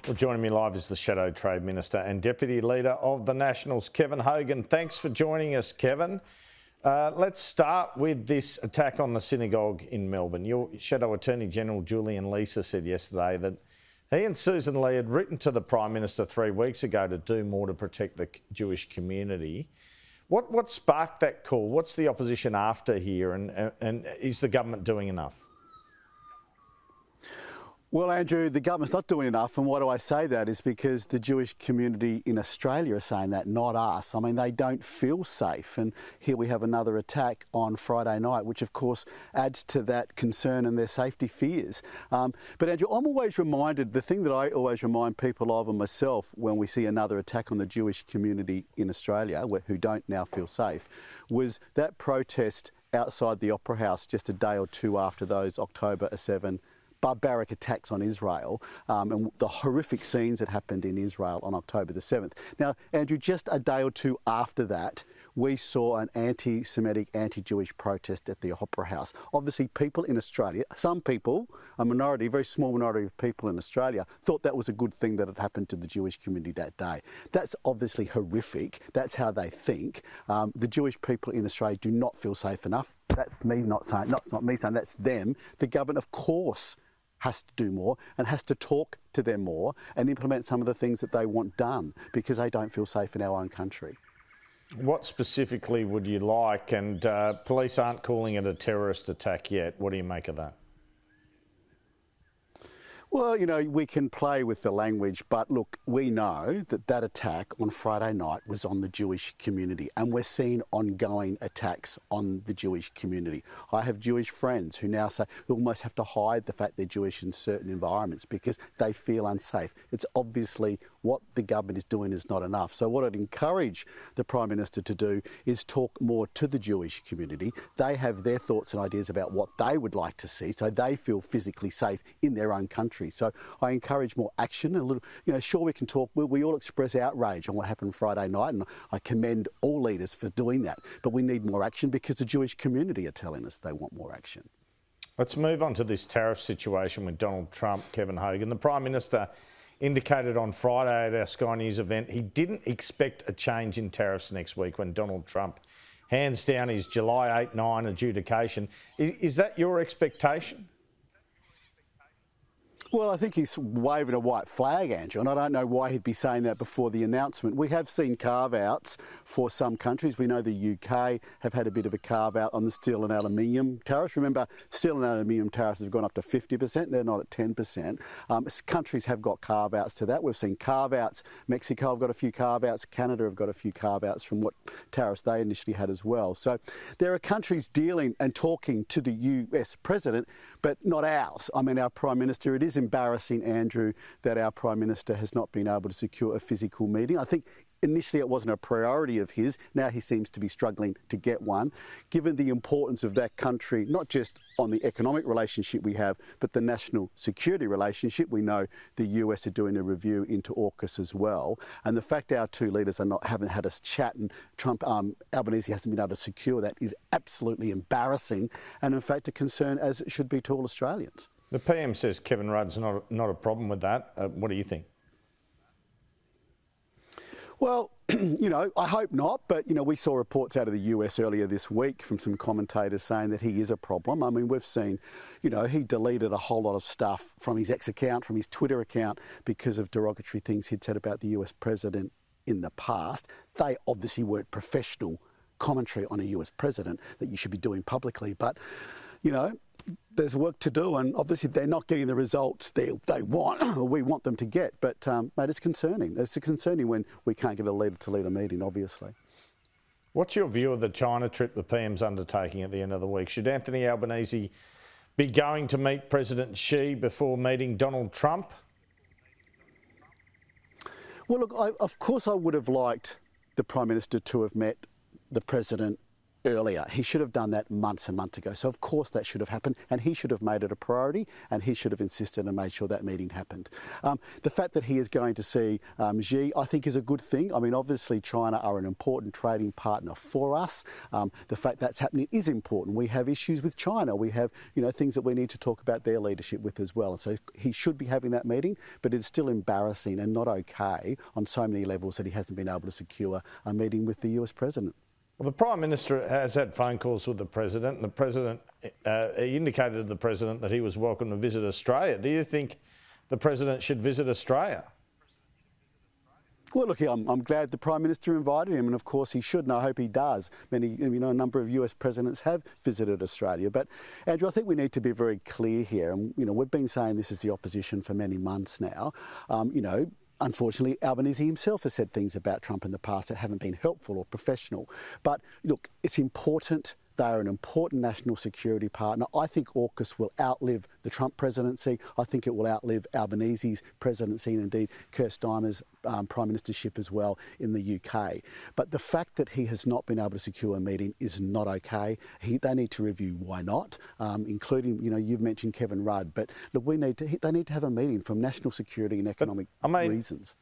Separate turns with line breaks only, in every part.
Well, joining me live is the Shadow Trade Minister and Deputy Leader of the Nationals, Kevin Hogan. Thanks for joining us, Kevin. Let's start with this attack on the Synagogue in Melbourne. Your Shadow Attorney General Julian Leeser said yesterday that he and Susan Lee had written to the Prime Minister 3 weeks ago to do more to protect the Jewish community. What sparked that call? What's the opposition after here, and is the government doing enough?
Well, Andrew, the government's not doing enough, and why do I say that is because the Jewish community in Australia are saying that, not us. I mean, they don't feel safe, and here we have another attack on Friday night, which of course adds to that concern and their safety fears. But Andrew, I'm always reminded, the thing that I always remind people of and myself when we see another attack on the Jewish community in Australia, who don't now feel safe, was that protest outside the Opera House just a day or two after those October 7 barbaric attacks on Israel and the horrific scenes that happened in Israel on October the 7th. Now, Andrew, just a day or two after that, we saw an anti-Semitic, anti-Jewish protest at the Opera House. Obviously, people in Australia, some people, a minority, a very small minority of people in Australia, thought that was a good thing that had happened to the Jewish community that day. That's obviously horrific. That's how they think. The Jewish people in Australia do not feel safe enough. That's me not saying, that's not me saying, that's them. The government, of course, has to do more and has to talk to them more and implement some of the things that they want done because they don't feel safe in our own country.
What specifically would you like? And police aren't calling it a terrorist attack yet. What do you make of that?
Well, you know, we can play with the language, but look, we know that that attack on Friday night was on the Jewish community, and we're seeing ongoing attacks on the Jewish community. I have Jewish friends who now say we almost have to hide the fact they're Jewish in certain environments because they feel unsafe. It's obviously what the government is doing is not enough. So what I'd encourage the Prime Minister to do is talk more to the Jewish community. They have their thoughts and ideas about what they would like to see so they feel physically safe in their own country. So I encourage more action. A little, you know, sure, we can talk. We all express outrage on what happened Friday night, and I commend all leaders for doing that. But we need more action because the Jewish community are telling us they want more action.
Let's move on to this tariff situation with Donald Trump, Kevin Hogan. The Prime Minister indicated on Friday at our Sky News event he didn't expect a change in tariffs next week when Donald Trump hands down his July 8-9 adjudication. Is that your expectation?
Well, I think he's waving a white flag, Andrew, and I don't know why he'd be saying that before the announcement. We have seen carve-outs for some countries. We know the UK have had a bit of a carve-out on the steel and aluminium tariffs. Remember, steel and aluminium tariffs have gone up to 50%. They're not at 10%. Countries have got carve-outs to that. We've seen carve-outs. Mexico have got a few carve-outs. Canada have got a few carve-outs from what tariffs they initially had as well. So there are countries dealing and talking to the US president, but not ours. I mean, our Prime Minister, it is embarrassing, Andrew, that our Prime Minister has not been able to secure a physical meeting. I think initially it wasn't a priority of his. Now he seems to be struggling to get one. Given the importance of that country, not just on the economic relationship we have, but the national security relationship, we know the US are doing a review into AUKUS as well. And the fact our two leaders haven't had a chat and Albanese hasn't been able to secure that is absolutely embarrassing and in fact a concern, as it should be to all Australians.
The PM says Kevin Rudd's not a problem with that. What do you think?
Well, you know, I hope not, but, you know, we saw reports out of the US earlier this week from some commentators saying that he is a problem. I mean, we've seen, you know, he deleted a whole lot of stuff from his ex account, from his Twitter account, because of derogatory things he'd said about the US president in the past. They obviously weren't professional commentary on a US president that you should be doing publicly, but, you know, there's work to do, and obviously they're not getting the results they want, or we want them to get. But, mate, it's concerning. It's concerning when we can't get a leader-to-leader meeting, obviously.
What's your view of the China trip the PM's undertaking at the end of the week? Should Anthony Albanese be going to meet President Xi before meeting Donald Trump? Well,
look, of course I would have liked the Prime Minister to have met the President earlier. He should have done that months and months ago. So of course that should have happened, and he should have made it a priority, and he should have insisted and made sure that meeting happened. The fact that he is going to see Xi, I think, is a good thing. I mean, obviously China are an important trading partner for us. The fact that's happening is important. We have issues with China. We have, things that we need to talk about their leadership with as well. And so he should be having that meeting, but it's still embarrassing and not okay on so many levels that he hasn't been able to secure a meeting with the US President.
Well, the Prime Minister has had phone calls with the President, and the President he indicated to the President that he was welcome to visit Australia. Do you think the President should visit Australia?
Well, look, I'm glad the Prime Minister invited him, and of course he should, and I hope he does. A number of US presidents have visited Australia. But, Andrew, I think we need to be very clear here. And, we've been saying this is the opposition for many months now. Unfortunately, Albanese himself has said things about Trump in the past that haven't been helpful or professional. But look, it's important. They are an important national security partner. I think AUKUS will outlive the Trump presidency. I think it will outlive Albanese's presidency and indeed Keir Starmer's prime ministership as well in the UK. But the fact that he has not been able to secure a meeting is not okay. They need to review why not, including, you've mentioned Kevin Rudd. But look, they need to have a meeting from national security and economic reasons.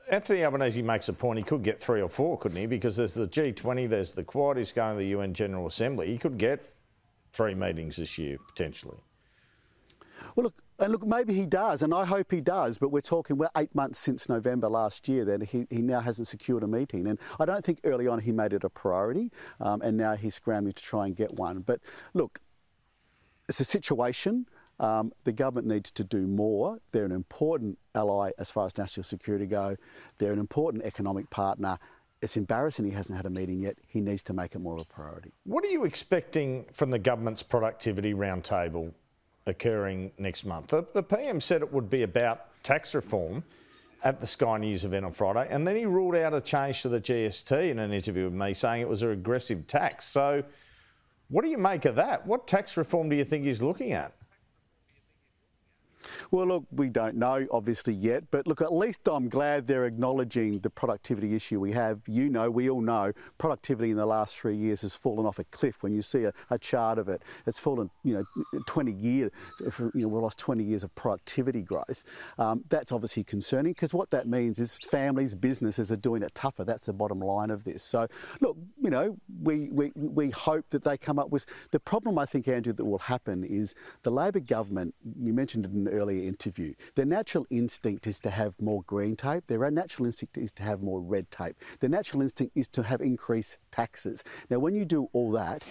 Anthony Albanese makes a point. He could get 3 or 4, couldn't he? Because there's the G20, there's the Quad, he's going to the UN General Assembly. He could get 3 meetings this year, potentially.
Well, look, maybe he does, and I hope he does, but we're 8 months since November last year that he now hasn't secured a meeting. And I don't think early on he made it a priority, and now he's scrambling to try and get one. But look, it's a situation. The government needs to do more. They're an important ally as far as national security go. They're an important economic partner. It's embarrassing he hasn't had a meeting yet. He needs to make it more of a priority.
What are you expecting from the government's productivity roundtable occurring next month? The PM said it would be about tax reform at the Sky News event on Friday, and then he ruled out a change to the GST in an interview with me, saying it was a regressive tax. So what do you make of that? What tax reform do you think he's looking at?
Well, look, we don't know, obviously, yet. But look, at least I'm glad they're acknowledging the productivity issue we have. We all know, productivity in the last 3 years has fallen off a cliff. When you see a chart of it, it's fallen, 20 years. We lost 20 years of productivity growth. That's obviously concerning, because what that means is families, businesses are doing it tougher. That's the bottom line of this. So, look, we hope that they come up with... The problem, I think, Andrew, that will happen is the Labor government, you mentioned it in an earlier interview, their natural instinct is to have more green tape. Their natural instinct is to have more red tape. Their natural instinct is to have increased taxes. Now, when you do all that,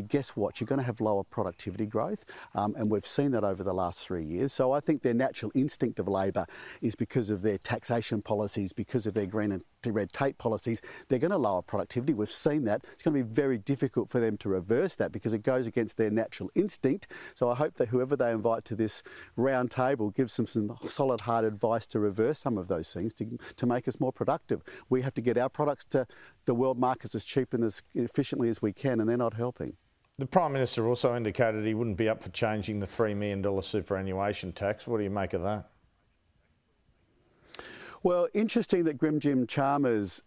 guess what? You're going to have lower productivity growth, and we've seen that over the last 3 years. So I think their natural instinct of Labor is because of their taxation policies, because of their green and red tape policies, they're going to lower productivity. We've seen that. It's going to be very difficult for them to reverse that because it goes against their natural instinct. So I hope that whoever they invite to this round table gives them some solid hard advice to reverse some of those things to make us more productive. We have to get our products to the world markets as cheap and as efficiently as we can, and they're not helping.
The Prime Minister also indicated he wouldn't be up for changing the $3 million superannuation tax. What do you make of that?
Well, interesting that Grim Jim Chalmers,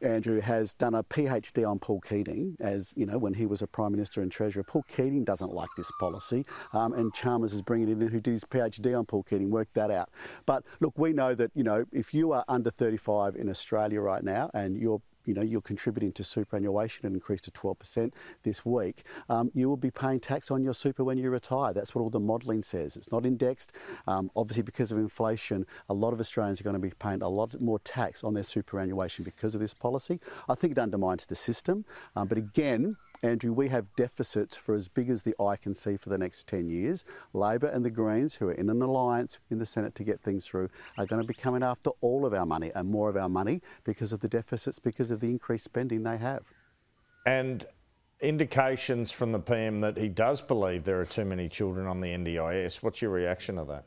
Andrew, has done a PhD on Paul Keating, as when he was a Prime Minister and Treasurer. Paul Keating doesn't like this policy, and Chalmers is bringing it in, who did his PhD on Paul Keating, worked that out. But look, we know that, if you are under 35 in Australia right now and you're contributing to superannuation and increased to 12% this week, you will be paying tax on your super when you retire. That's what all the modelling says. It's not indexed. Obviously, because of inflation, a lot of Australians are going to be paying a lot more tax on their superannuation because of this policy. I think it undermines the system. But again, Andrew, we have deficits for as big as the eye can see for the next 10 years. Labor and the Greens, who are in an alliance in the Senate to get things through, are going to be coming after all of our money and more of our money because of the deficits, because of the increased spending they have.
And indications from the PM that he does believe there are too many children on the NDIS. What's your reaction to that?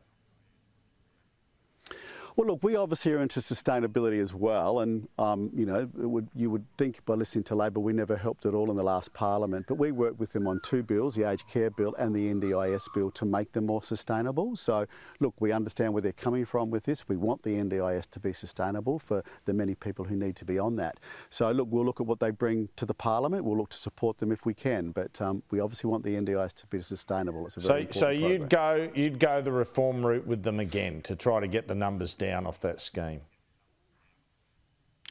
Well, look, we obviously are into sustainability as well, and you know, you would think by listening to Labor we never helped at all in the last Parliament, but we worked with them on two bills, the Aged Care Bill and the NDIS Bill, to make them more sustainable. So, look, we understand where they're coming from with this. We want the NDIS to be sustainable for the many people who need to be on that. So, look, we'll look at what they bring to the Parliament. We'll look to support them if we can, but we obviously want the NDIS to be sustainable. It's a very important program.
you'd go the reform route with them again to try to get the numbers down off that scheme?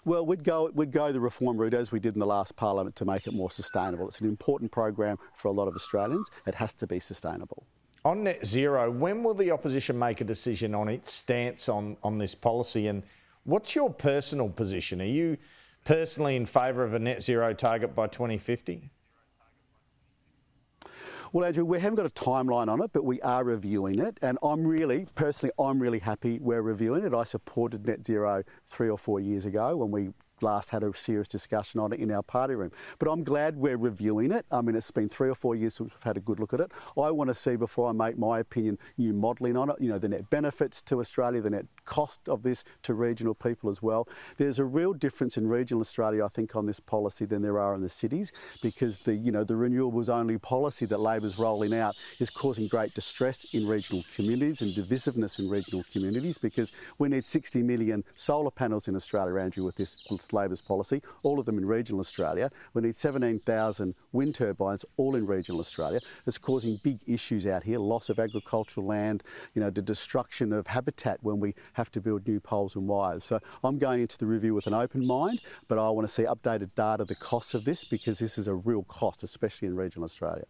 Well, we'd go the reform route as we did in the last Parliament to make it more sustainable. It's an important program for a lot of Australians. It has to be sustainable.
On net zero, when will the opposition make a decision on its stance on this policy, and what's your personal position? Are you personally in favour of a net zero target by 2050?
Well, Andrew, we haven't got a timeline on it, but we are reviewing it. And I'm really happy we're reviewing it. I supported net zero 3 or 4 years ago when we last had a serious discussion on it in our party room. But I'm glad we're reviewing it. I mean, it's been 3 or 4 years since we've had a good look at it. I want to see, before I make my opinion, new modelling on it, you know, the net benefits to Australia, the net cost of this to regional people as well. There's a real difference in regional Australia, I think, on this policy than there are in the cities, because the renewables only policy that Labor's rolling out is causing great distress in regional communities and divisiveness in regional communities, because we need 60 million solar panels in Australia, Andrew, with Labor's policy, all of them in regional Australia. We need 17,000 wind turbines, all in regional Australia. It's causing big issues out here, loss of agricultural land, you know, the destruction of habitat when we have to build new poles and wires. So I'm going into the review with an open mind, but I want to see updated data, the costs of this, because this is a real cost, especially in regional Australia.